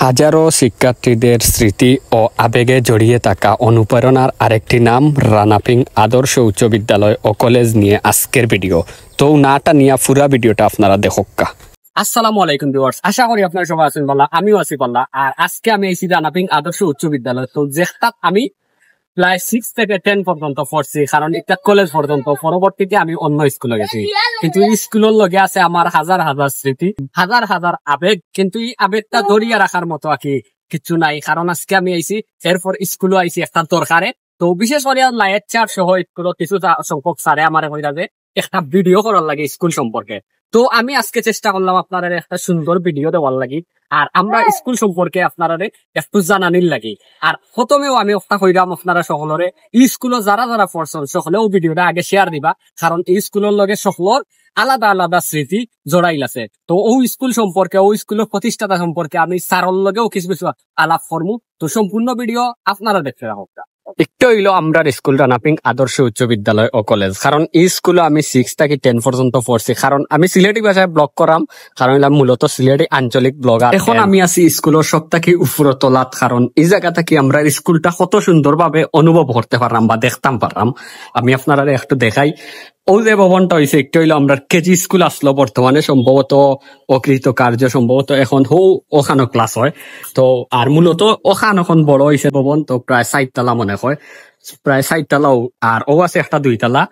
হাজারো শিক্ষার্থীদের স্মৃতি ও আবেগে জড়িয়ে থাকা অনুপ্রেরণার আরেকটি নাম রানাপিং আদর্শ উচ্চ বিদ্যালয় ও কলেজ নিয়ে আজকের ভিডিও। তো নাটা নিয়ে পুরা ভিডিওটা আপনারা দেখোক্কা। আসসালামু আলাইকুম ভিউয়ার্স, আশা করি আপনারা সবাই আছেন ভালো, আমিও আছি ভালো। আর আজকে আমি আইছি রানাপিং আদর্শ উচ্চ বিদ্যালয়, তো যেটা আমি প্রায় 6 থেকে 10 পর্যন্ত পড়ছি, কারণ একটা কলেজ পর্যন্ত। পরবর্তীতে আমি অন্য স্কুলে গেছি, কিন্তু এই স্কুলের লগে আছে আমার হাজার হাজার স্মৃতি, হাজার হাজার আবেগ। কিন্তু এই আবেগটা ধরিয়ে রাখার মতো আর কি কিছু নাই, কারণ আজকে আমি আইছি, এরপর স্কুলে আইছি একটা দরকারে। তো বিশেষ করে লাইট চার সহ স্কুল কিছু সংখ্যক স্যারে আমার কইরা যে একটা ভিডিও করার লাগে স্কুল সম্পর্কে। তো আমি আজকে চেষ্টা করলাম আপনারা একটা সুন্দর ভিডিও দেওয়ার লাগি, আর আমরা স্কুল সম্পর্কে আপনারা একটু জানানির লাগি। আর প্রথমেও আমি একটা কইরাম আপনারা সকলরে, এই স্কুলে যারা যারা পড়ছেন সকলেও ভিডিওটা আগে শেয়ার দিবা, কারণ এই স্কুলের লগে সকলের আলাদা আলাদা স্মৃতি জড়াইল আছে। তো ওই স্কুল সম্পর্কে, ওই স্কুলের প্রতিষ্ঠাতা সম্পর্কে আমি স্যারের লগেও কিছু কিছু আলাপ করবো। তো সম্পূর্ণ ভিডিও আপনারা দেখতে রাখো। একটু হইলো আমরা স্কুল রানাপিং আদর্শ উচ্চ বিদ্যালয় ও কলেজ, কারণ এই স্কুলে আমি 6 থেকে 10 পর্যন্ত পড়ছি। কারণ আমি সিলেটি ভাষায় ব্লগ করাম, কারণ মূলত সিলেটি আঞ্চলিক ব্লগার। এখন আমি আছি স্কুলের সব থেকে উপর তলাত, কারণ এই জায়গা থেকে আমরা স্কুলটা কত সুন্দরভাবে অনুভব করতে পারলাম বা দেখতাম পারলাম। আমি আপনারা একটু দেখাই। ও যে ভবনটা হয়েছে একটু হইলো আমরা কেজি স্কুল আসলো, বর্তমানে সম্ভবত অকৃত কার্য, সম্ভবত এখন ওখানে ক্লাস হয়। তো আর মূলত ওখান এখন বড় হয়েছে ভবন, তো প্রায় 4 তলা মনে হয়, প্রায় 4 তলাও। আর ও আছে একটা 2 তলা,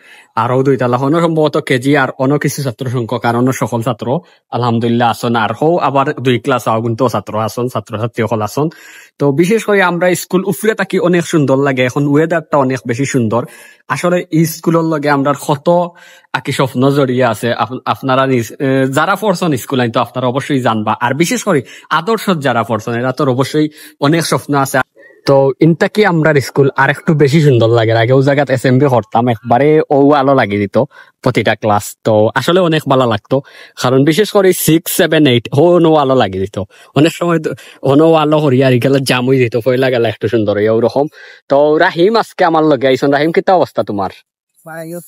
আর ও 2 তলা হনো সম্ভবত কেজি। আর অন্য কিছু ছাত্র সংখ্যক, আর অন্য সকল ছাত্র আলহামদুলিল্লাহ আসন। আর আবার 2 ক্লাস কিন্তু ছাত্র আসন, ছাত্রছাত্রী সকল আসন। তো বিশেষ করে আমরা স্কুল উপরে থাকি অনেক সুন্দর লাগে। এখন ওয়েদারটা অনেক বেশি সুন্দর। আসলে এই স্কুলের লগে আমরা কত আকি স্বপ্ন জড়িয়ে আছে, আপনারা যারা পড়ছেন স্কুল আইন তো আপনারা অবশ্যই জানবা। আর বিশেষ করে আদর্শ যারা পড়ছেন এরা তো অবশ্যই অনেক স্বপ্ন আছে। তো ইনটা কি আমরা স্কুল আর একটু বেশি সুন্দর লাগে। আগেও জায়গাত এসএমবি করতাম, একবারে ও আলো লাগিয়ে দিত প্রতিটা ক্লাস। তো আসলে অনেক ভালো লাগতো, কারণ বিশেষ করে 6, 7, 8 নো আলো লাগিয়ে দিত। অনেক সময় হনো আলো হরিয়া গেলে জাম হয়ে যেত, পয়লা গেলে একটু সুন্দর হইয়া ওরকম। তো রাহিম আজকে আমার লগে আইসন। রাহিম, কিতা অবস্থা তোমার?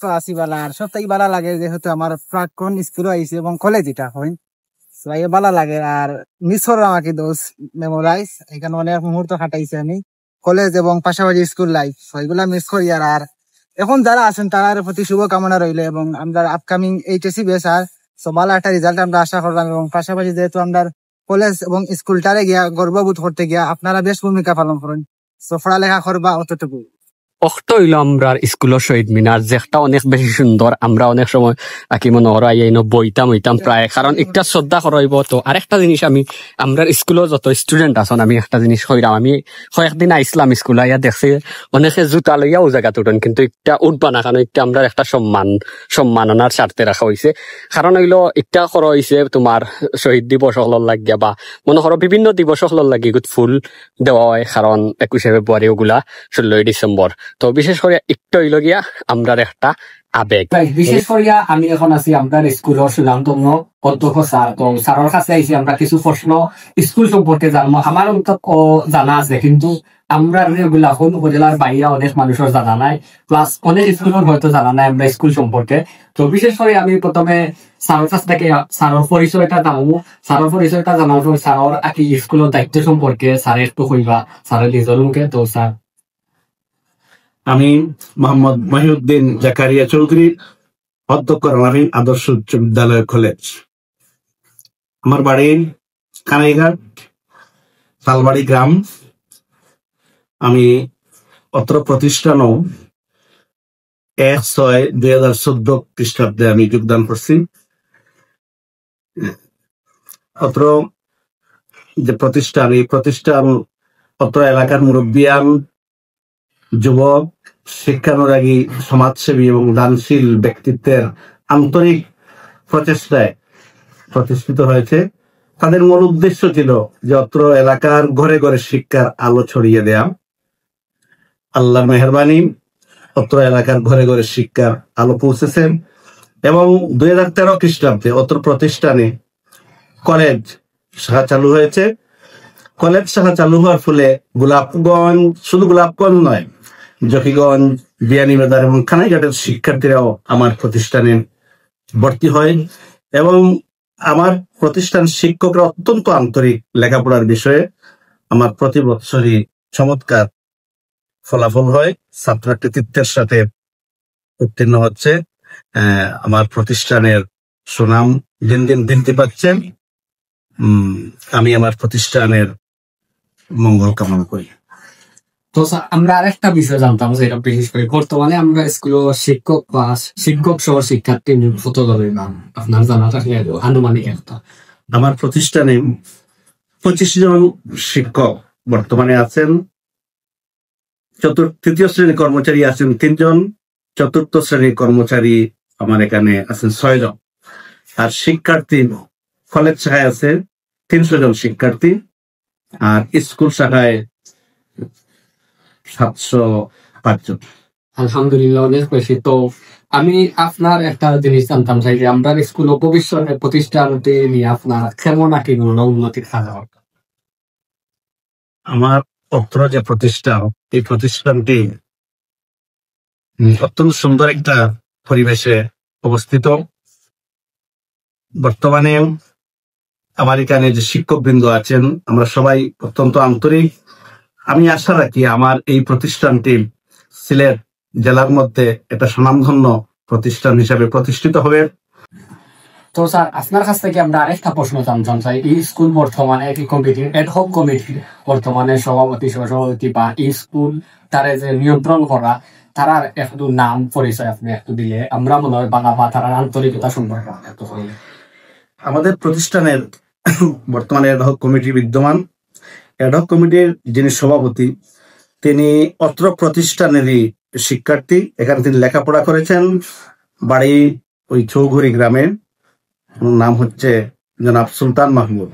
তো আসি বালা, আর সব থেকে ভালো লাগে যেহেতু আমার প্রাক্তন স্কুল আইসি এবং কলেজ এটা হয়, ভালো লাগে। আর মিস করলাম আমাকে দোষ মেমোরাইজ, এখানে অনেক মুহূর্ত কাটাইছি আমি কলেজ এবং পাশাপাশি স্কুল লাইফ, এগুলা মিস করি। আর এখন যারা আছেন তার প্রতি শুভকামনা রইল, এবং আমরা আপকামিং এইচএসসি বেস আর ভালো একটা রেজাল্ট আমরা আশা করলাম। এবং পাশাপাশি যেহেতু আমরা কলেজ এবং স্কুলটারে গিয়া গর্ববোধ করতে গিয়া আপনারা বেশ ভূমিকা পালন করেন, পড়ালেখা করবা অতটুকু। অক্ট হইল আমরা স্কুলের শহীদ মিনার, যেটা অনেক বেশি সুন্দর। আমরা অনেক সময় আকি মনে হরাই বইতাম প্রায়, কারণ একটা শ্রদ্ধা করাইব। তো আরেকটা জিনিস আমরা স্কুলের যত স্টুডেন্ট আছেন, আমি একটা জিনিস কইরাম। আমি কয়েকদিন আইসলাম স্কুলে, ইয়া দেখছি অনেকে জুতা লইয়াও জায়গাতে উঠেন, কিন্তু একটা উঠবা না, কারণ একটা আমরা একটা সম্মাননার স্বার্থে রাখা হয়েছে। কারণ হইলো একটা করা হয়েছে তোমার শহীদ দিবস হলর লাগিয়া, বা মনে করো বিভিন্ন দিবস হলর লাগি ফুল দেওয়া হয়, কারণ 21শে ফেব্রুয়ারি ওগুলা 16ই ডিসেম্বর। তো বিশেষ করে একটু হইল গিয়া আমরা একটা আবেগ। বিশেষ করিয়া আমি এখন আছি আমরা স্কুলের সুনামধন্য অধ্যক্ষ স্যার। তো স্যারের কাছে আইসি আমরা কিছু প্রশ্ন স্কুল সম্পর্কে জানবো। আমার জানা আছে, কিন্তু আমরা এগুলা এখন উপজেলার বাইরে অনেক মানুষের জানা নাই, প্লাস অনেক স্কুলের হয়তো জানা নাই আমরা স্কুল সম্পর্কে। তো বিশেষ করে আমি প্রথমে স্যারের কাছ থেকে স্যারের পরিচয়টা জানবো। স্যারের পরিচয়টা জানার পর স্যারের আকি স্কুলের দায়িত্ব সম্পর্কে স্যার একটু কইবা স্যারের নিজের মুখে। তো স্যার, আমি মোহাম্মদ মহিউদ্দিন জাকারিয়া চৌধুরী, অধ্যক্ষ রানাপিং আদর্শ উচ্চ বিদ্যালয় কলেজ। আমার বাড়ি কানাইঘাট, শালবাড়ি গ্রাম। আমি অত্র প্রতিষ্ঠানও 1/6/2014 খ্রিস্টাব্দে আমি যোগদান করছি। অত্র যে প্রতিষ্ঠান, এই প্রতিষ্ঠান অত্র এলাকার মুরব্বিয়ান, যুবক, শিক্ষানুরাগী, সমাজসেবী এবং দানশীল ব্যক্তিত্বের আন্তরিক প্রচেষ্টায় প্রতিষ্ঠিত হয়েছে। তাদের মূল উদ্দেশ্য ছিল যে অত্র এলাকার ঘরে ঘরে শিক্ষার আলো ছড়িয়ে দেয়া। আল্লাহর মেহেরবানি, অত্র এলাকার ঘরে ঘরে শিক্ষার আলো পৌঁছেছে। এবং 2013 খ্রিস্টাব্দে অত্র প্রতিষ্ঠানে কলেজ শাখা চালু হয়েছে। কলেজ শাখা চালু হওয়ার ফলে গোলাপগঞ্জ, শুধু গোলাপগঞ্জ নয়, জকিগঞ্জ, বিয়ানীবাজার এবং কানাইঘাটের শিক্ষার্থীরাও আমার প্রতিষ্ঠানে ভর্তি হয়। এবং আমার প্রতিষ্ঠান শিক্ষকরা অত্যন্ত আন্তরিক লেখাপড়ার বিষয়ে, আমার প্রতি বছরই চমৎকার ফলাফল হয়, ছাত্র কৃতিত্বের সাথে উত্তীর্ণ হচ্ছে। আমার প্রতিষ্ঠানের সুনাম দিন দিন বৃদ্ধি পাচ্ছে। আমি আমার প্রতিষ্ঠানের মঙ্গল কামনা করি। তো স্যার আমরা আরেকটা বিষয় জানতাম, যেটা বিশেষ করে বর্তমানে আমরা স্কুলে শিক্ষক সহ শিক্ষার্থী কত ধরে আপনার জানাটা আনুমানিক একটা। আমার প্রতিষ্ঠানে 25 জন শিক্ষক বর্তমানে আছেন। তৃতীয় শ্রেণীর কর্মচারী আছেন 3 জন, চতুর্থ শ্রেণীর কর্মচারী আমার এখানে আছেন 6 জন। আর শিক্ষার্থী কলেজ শাখায় আছে 300 জন শিক্ষার্থী, আর স্কুল শাখায় 705 জন। আলহামদুলিল্লাহ, অনেক বেশি। তো আমি আপনার একটা জিনিস জানতাম চাই যে আমরা স্কুল ও ভবিষ্যতে প্রতিষ্ঠানটি নিয়ে আপনার কেমন আঁকি উন্নতির খাওয়া। আমার অত্র যে প্রতিষ্ঠান, এই প্রতিষ্ঠানটি অত্যন্ত সুন্দর একটা পরিবেশে অবস্থিত। বর্তমানে আমার এখানে যে শিক্ষকবৃন্দ আছেন, আমরা সবাই অত্যন্ত আন্তরিক। আমি আশা রাখি আমার এই প্রতিষ্ঠানটি সিলেট জেলার মধ্যে একটা সুনামধন্য প্রতিষ্ঠান হিসাবে প্রতিষ্ঠিত হবে। তো স্যার আপনার কাছ থেকে আমরা আরেকটা প্রশ্ন জানতাম চাই, এই স্কুল বর্তমানে একটি কমিটির এডহক কমিটি বর্তমানে সভাপতি সহসভাপতি বা এই স্কুল তারা যে নিয়ন্ত্রণ করা, তারার একটু নাম পরিচয় আপনি একটু দিলে আমরা মনে হয় বাংলা বা তারার আন্তরিকতা সম্পর্কে একটু বললে। আমাদের প্রতিষ্ঠানের বর্তমানে এডহক কমিটি বিদ্যমান। এডহক কমিটির যিনি সভাপতি, তিনি অত্র প্রতিষ্ঠানেরই শিক্ষার্থী। এখানে তিনি লেখাপড়া করেছেন। বাড়ি ওই চৌঘুরি গ্রামে। নাম হচ্ছে জনাব সুলতান মাহমুদ।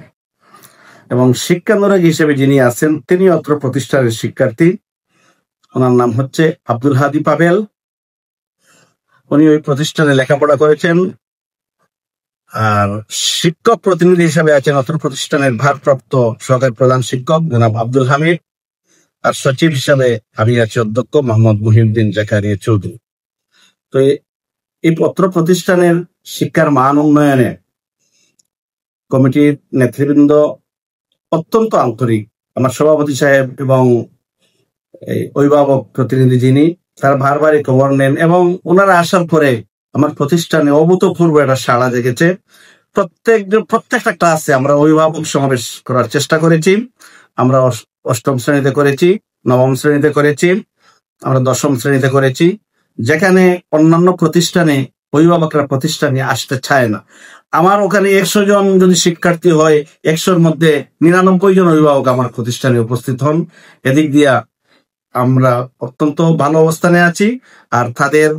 এবং শিক্ষানুরাগী হিসেবে যিনি আছেন, তিনি অত্র প্রতিষ্ঠানের শিক্ষার্থী। ওনার নাম হচ্ছে আব্দুল হাদি পাবেল। উনি ওই প্রতিষ্ঠানে লেখাপড়া করেছেন। আর শিক্ষক প্রতিনিধি হিসেবে আছেন অত্র প্রতিষ্ঠানের ভারপ্রাপ্ত সহকারী প্রধান শিক্ষক জনাব আব্দুল হামিদ। আর সচিব হিসাবে আমি আছি অধ্যক্ষ মোহাম্মদ মুহিউদ্দিন জাকারিয়া চৌধুরী। তো এই অত্র প্রতিষ্ঠানের শিক্ষার মান উন্নয়নে কমিটির নেতৃবৃন্দ অত্যন্ত আন্তরিক। আমার সভাপতি সাহেব এবং অভিভাবক প্রতিনিধি যিনি, তারা বারবারই খবর নেন এবং ওনারা আসার পরে আমার প্রতিষ্ঠানে অভূতপূর্ব একটা সাড়া জেগেছে। প্রত্যেকটা ক্লাসে আমরা অভিভাবক সমাবেশ করার চেষ্টা করেছি। আমরা 8ম শ্রেণীতে করেছি, 9ম শ্রেণীতে করেছি, আমরা 10ম শ্রেণীতে করেছি। যেখানে অন্যান্য প্রতিষ্ঠানে অভিভাবকরা প্রতিষ্ঠানে আসতে চায় না, আমার ওখানে 100 জন যদি শিক্ষার্থী হয়, 100-র মধ্যে 99 জন অভিভাবক আমার প্রতিষ্ঠানে উপস্থিত হন। এদিক দিয়া আমরা অত্যন্ত ভালো অবস্থানে আছি। আর তাদের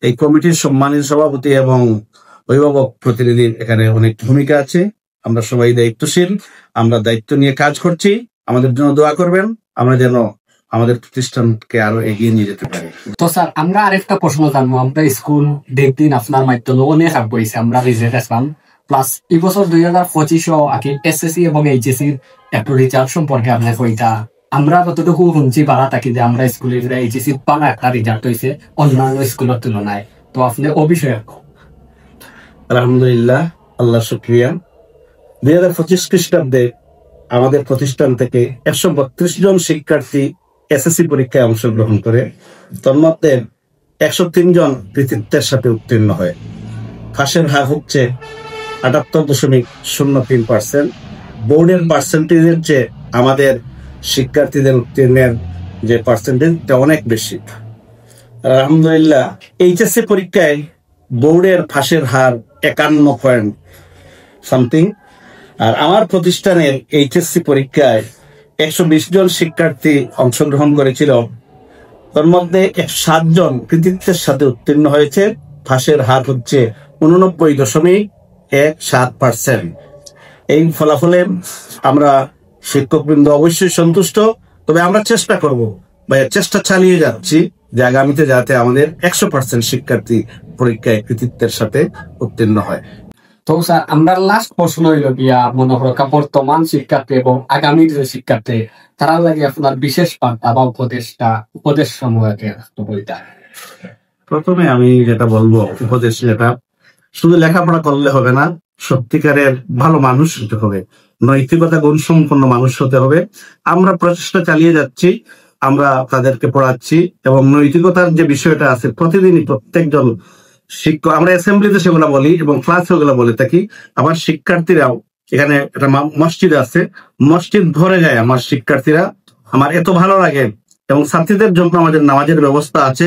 এই কমিটির সম্মানিত সভাপতি এবং অভিভাবক প্রতিনিধির এখানে অনেক ভূমিকা আছে। আমরা সবাই দায়িত্বশীল, আমরা দায়িত্ব নিয়ে কাজ করছি। আমাদের জন্য দোয়া করবেন, আমরা যেন আমাদের প্রতিষ্ঠানকে আরো এগিয়ে নিয়ে যেতে পারি। তো স্যার আমরা আরেকটা প্রশ্ন জানবো, আমরা স্কুল দেখদিন আপনার মাধ্যমে অনেক আগ বইছে, আমরা রিজাল্ট আসলাম। প্লাস এই বছর 2025 এসএসসি এবং এইচএসসির একটু রেজাল্ট সম্পর্কে আপনার কইটা। আমরা যতটুকু শুনছি বাড়া থাকি যে আমরা স্কুলের এইচএসসি বাংলা একটা রেজাল্ট হয়েছে অন্যান্য স্কুলের তুলনায়। তো আপনি ও বিষয়ে। আলহামদুলিল্লাহ, আল্লাহ শুকরিয়া। 2025 খ্রিস্টাব্দে আমাদের প্রতিষ্ঠান থেকে 132 জন শিক্ষার্থী এসএসসি পরীক্ষায় অংশগ্রহণ করে। তন্মধ্যে 103 জন কৃতিত্বের সাথে উত্তীর্ণ হয়। ফাঁসের হার হচ্ছে 78.03%। বোর্ডের পার্সেন্টেজের চেয়ে আমাদের শিক্ষার্থীদের উত্তীর্ণের যে পার্সেন্টেজটা অনেক বেশি। আলহামদুলিল্লাহ, এইচএসসি পরীক্ষায় বোর্ডের ফাঁসের হার 51.something। আর আমার প্রতিষ্ঠানের এইচএসসি পরীক্ষায় 120 জন শিক্ষার্থী অংশগ্রহণ করেছিল। তার মধ্যে 7 জন কৃতিত্বের সাথে উত্তীর্ণ হয়েছে। ফাঁসের হার হচ্ছে 89.17%। এই ফলাফলে আমরা শিক্ষকবৃন্দ অবশ্যই সন্তুষ্ট। তবে আমরা চেষ্টা করব, চেষ্টা চালিয়ে যাচ্ছি যে আগামীতে যাতে আমাদের 100% শিক্ষার্থী পরীক্ষায় কৃতিত্বের সাথে উত্তীর্ণ হয়। তো স্যার আমরা লাস্ট প্রশ্ন হইল গিয়া মনে করা বর্তমান শিক্ষার্থী এবং আগামীর যে শিক্ষার্থী, তারা লাগে আপনার বিশেষ বার্তা বা উপদেশ সমূহকে বলতে। প্রথমে আমি যেটা বলবো উপদেশ, যেটা শুধু লেখাপড়া করলে হবে না, সত্যিকারের ভালো মানুষ হতে হবে। নৈতিকতা গুণ সম্পন্ন মানুষ হতে হবে। আমরা প্রচেষ্টা চালিয়ে যাচ্ছি, আমরা তাদেরকে পড়াচ্ছি এবং নৈতিকতার যে বিষয়টা আছে প্রতিদিনই প্রত্যেকজন শিক্ষক, আমরা অ্যাসেম্বলিতে সেগুলো বলি এবং ক্লাসে ওগুলো বলে থাকি। আমার শিক্ষার্থীরাও, এখানে একটা মসজিদ আছে, মসজিদ ভরে যায় আমার শিক্ষার্থীরা, আমার এত ভালো লাগে। এবং ছাত্রীদের জন্য আমাদের নামাজের ব্যবস্থা আছে।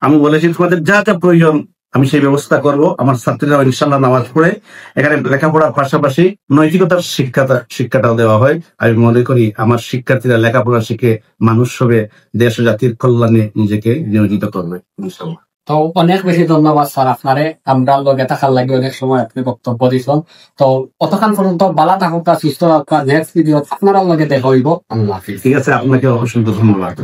আমি বলেছি তোমাদের যা যা প্রয়োজন আমি সেই ব্যবস্থা করব। আমার ছাত্রীরা ইনশাল্লাহ নামাজ পড়ে, এখানে লেখাপড়ার পাশাপাশি নৈতিকতার শিক্ষাটাও দেওয়া হয়। আমি মনে করি আমার শিক্ষার্থীরা লেখাপড়া শিখে মানুষ হবে, দেশ ও জাতির কল্যাণে নিজেকে নিয়োজিত করবে ইনশাল্লাহ। তো অনেক বেশি ধন্যবাদ স্যার আপনারে, আমরা লগে থাকার লাগে অনেক সময় আপনি বক্তব্য দিচ্ছেন। তো অতক্ষণ পর্যন্ত ভালো থাকুক, সুস্থ থাকুক। নেক্সট ভিডিও আপনারা লগে দেখা হইব। আল্লাহ হাফিজ। ঠিক আছে, আপনাকে অসংখ্য ধন্যবাদ।